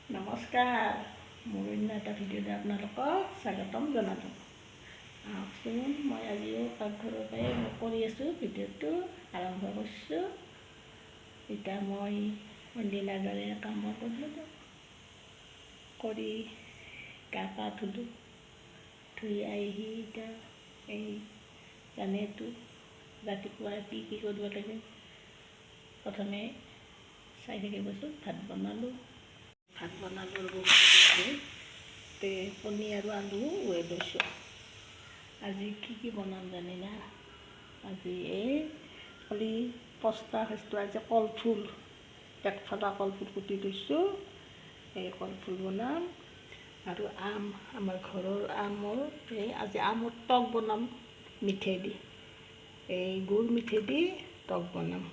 নমস্কাৰ, মোৰ অন্য এটা ভিডিঅ'তে আপোনালোকক স্বাগতম জনালোঁ। আহকচোন, মই আজিও পাকঘৰৰ পৰাই কৰি আছোঁ, ভিডিঅ'টো আৰম্ভ কৰিছোঁ। এতিয়া মই অন্যদিনাৰ দৰে কাম কৰিলোঁ, কৰি গা পা ধুলোঁ, ধুই আহি এতিয়া এই জানেতো ৰাতিপুৱা কি কৰিব লাগে। প্ৰথমে চাই থাকিবচোন, ভাত বনালোঁ কণী আৰু আলু উহাই লৈছোঁ। আজি কি বনাম জানি না? আজি এই খালি পস্তা খাইছোঁ। আজি কলফুল, একফলা কলফুল কুটি লৈছোঁ, এই কলফুল বনাম। আৰু আম, আমাৰ ঘৰৰ আমৰ আজি আমৰ টক বনাম, মিঠেই দি, এই গুড় মিঠেই দি টক বনাম।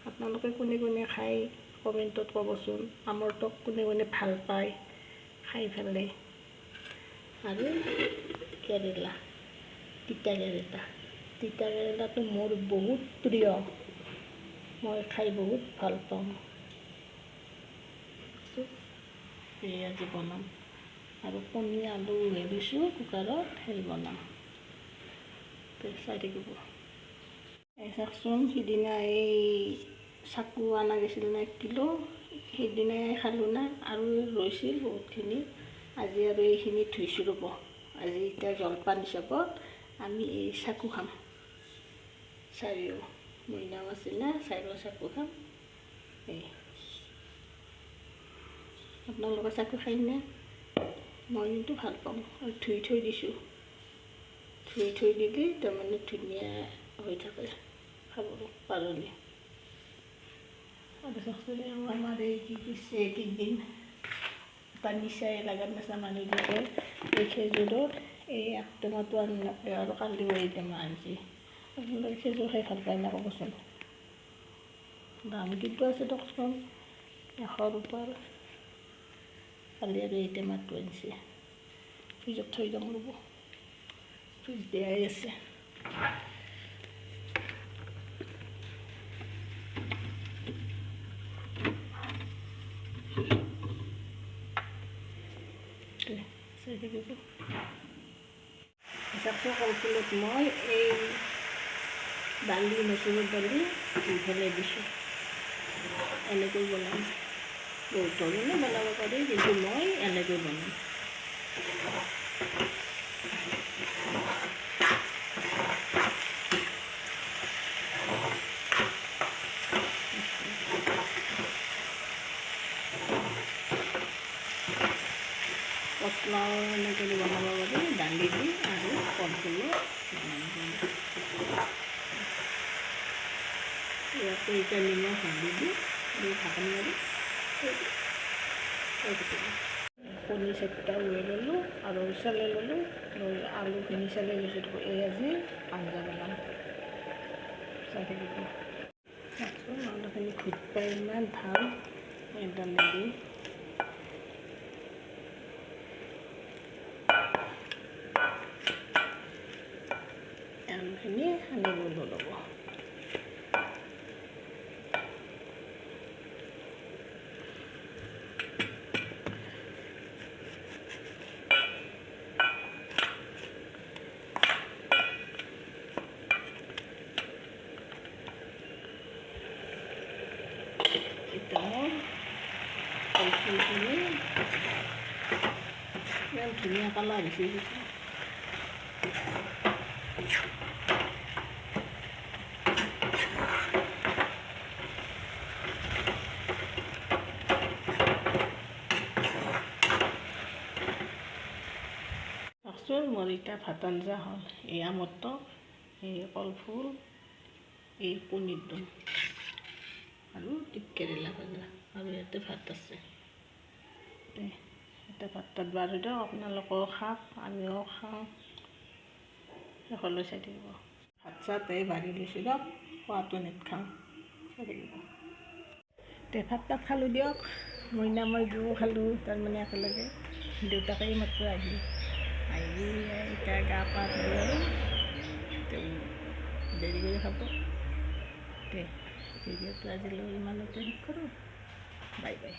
আপোনালোকে কোনে কোনে খাই কমেণ্টত ক'বচোন। আমৰ টক কোনে কোনে ভাল পায় খাই পেলাই। আৰু কেৰেলা, তিতা কেৰেলাটো মোৰ বহুত প্ৰিয়, মই খাই বহুত ভাল পাওঁ। এই আজি বনাম। আৰু কণী আলু উহাই লৈছোঁ কুকাৰত, সেই বনাম। চাই থাকিব। এই চাওকচোন, সিদিনা এই চাকু অনা গৈছিল না 1 কিলো, সেইদিনাই খালোঁ না, আৰু ৰৈছিল বহুতখিনি। আজি আৰু এইখিনি ধুইছোঁ ৰ'ব। আজি এতিয়া জলপান হিচাপত আমি এই চাকু খাম। চাৰিও মইনাও আছিল না, চাৰিও চাকু খাম। এই আপোনালোকে চাকু খায়নে? মই কিন্তু ভাল পাওঁ। আৰু ধুই থৈ দিছোঁ, ধুই দিলে তাৰমানে ধুনীয়া হৈ থাকে খাবলৈ পাৰলি। আৰু চাওকচোন, আমাৰ এই কি কৰিছে এইকেইদিন এটা নিচাই লাগাৰ নিচিনা মানুহবিলাকে এই খেজুৰত এই 1 টেমাটো আনি নাপায়, আৰু কালিও এই টেমা আনিছে। আপোনালোকে খেজুৰ খাই ভাল পায় না ক'বচোন। দাম কিন্তু আছে দিয়কচোন, 100 ওপৰ। কালি আৰু এই টেমাটো আনিছে। ফ্ৰিজত থৈ যাম ৰ'ব, ফ্ৰিজ দিয়াই আছে। চাই থাকিব। চাওকচোন, কলফুলত মই এই দালি, মচুৰৰ দালি ধুই পেলাই দিছোঁ। এনেকৈ বনাম। বহুত ধৰণে বনাব পাৰি, কিন্তু মই এনেকৈ বনাম। পচলাও এনেকৈ বনাব পাৰি, দালি দি আৰু কলফুলো বনাব পাৰি। ইয়াতে এতিয়া নিমখ হালধি দি ঢাকনি মাৰি কণী 4টা উহাই ল'লোঁ আৰু চেলাই ল'লোঁ, আলুখিনি চেলাই লৈছোঁ। এই আজি আঞ্জা বনাম। চাই থাকিব। আলুখিনি ঘুটবাই ইমান ভাল, এই দালি দি। আলুখিনি সানি ল'ব। এতিয়া মোৰ কলফুলখিনি ইমান ধুনীয়া কালাৰ হৈছে। চাওকচোন, মোৰ এতিয়া ভাত আঞ্জা হ'ল। এই আমৰ টক, এই কলফুল, এই কণীৰ দম আৰু তিতা ভাজা, আৰু ইয়াতে ভাত আছে। এতিয়া ভাত বাঢ়ি দিয়ক, আপোনালোকেও খাওক, আমিও খাওঁ। সকলোৱে চাই থাকিব। ভাত চাত বাঢ়ি লৈছোঁ দিয়ক, খোৱাটো নেট খাওঁ, চাই থাকিব। ভাত তাত খালোঁ দিয়ক, মইনা মই দুয়ো খালোঁ, তাৰমানে একেলগে। দেউতাকে মাত্ৰ আহি এতিয়া গা পা ধুই আৰু দেৰি কৰি খাব। ভিডিঅ'টো আজিলৈ ইমানতে শেষ কৰোঁ। Bye bye.